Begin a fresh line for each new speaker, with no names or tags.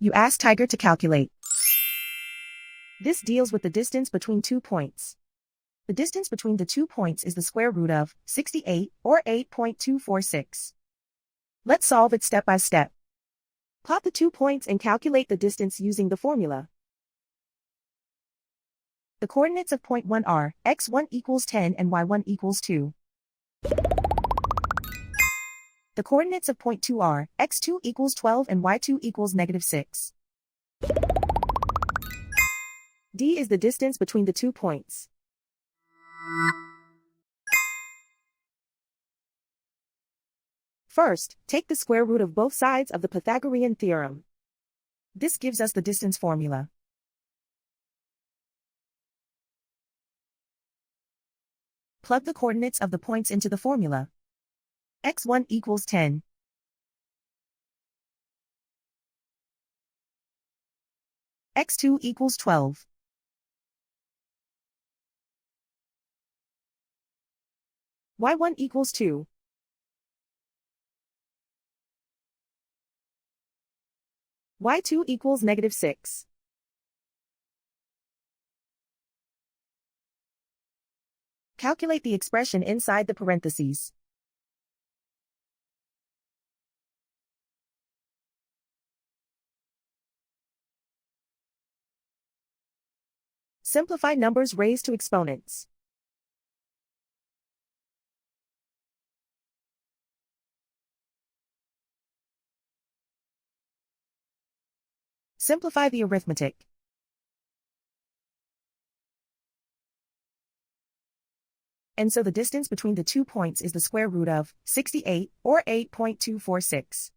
You ask Tiger to calculate. This deals with the distance between 2 points. The distance between the 2 points is the square root of 68, or 8.246. Let's solve it step by step. Plot the 2 points and calculate the distance using the formula. The coordinates of point 1 are x1 equals 10 and y1 equals 2. The coordinates of point 2 are x2 equals 12 and y2 equals -6. D is the distance between the 2 points. First, take the square root of both sides of the Pythagorean theorem. This gives us the distance formula. Plug the coordinates of the points into the formula. x1 equals 10. x2 equals 12. y1 equals 2. y2 equals -6. Calculate the expression inside the parentheses. Simplify numbers raised to exponents. Simplify the arithmetic. And so the distance between the 2 points is the square root of 68, or 8.246.